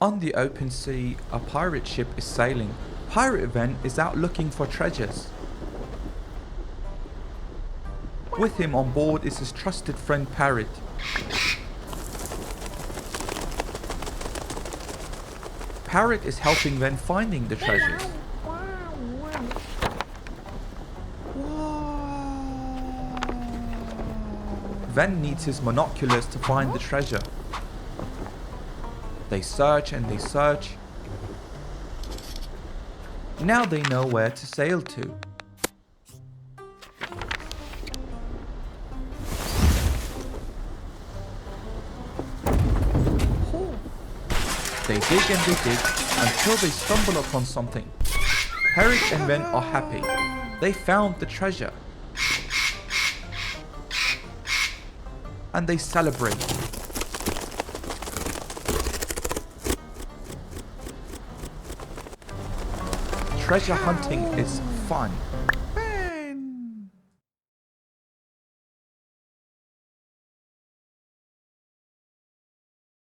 On the open sea, a pirate ship is sailing. Pirate Ven is out looking for treasures. With him on board is his trusted friend Parrot. Parrot is helping Ven finding the treasures. Ven needs his monoculars to find the treasure. They search and they search. Now they know where to sail to. They dig and they dig until they stumble upon something. Parrot and Ven are happy. They found the treasure. And they celebrate. Treasure hunting is fun.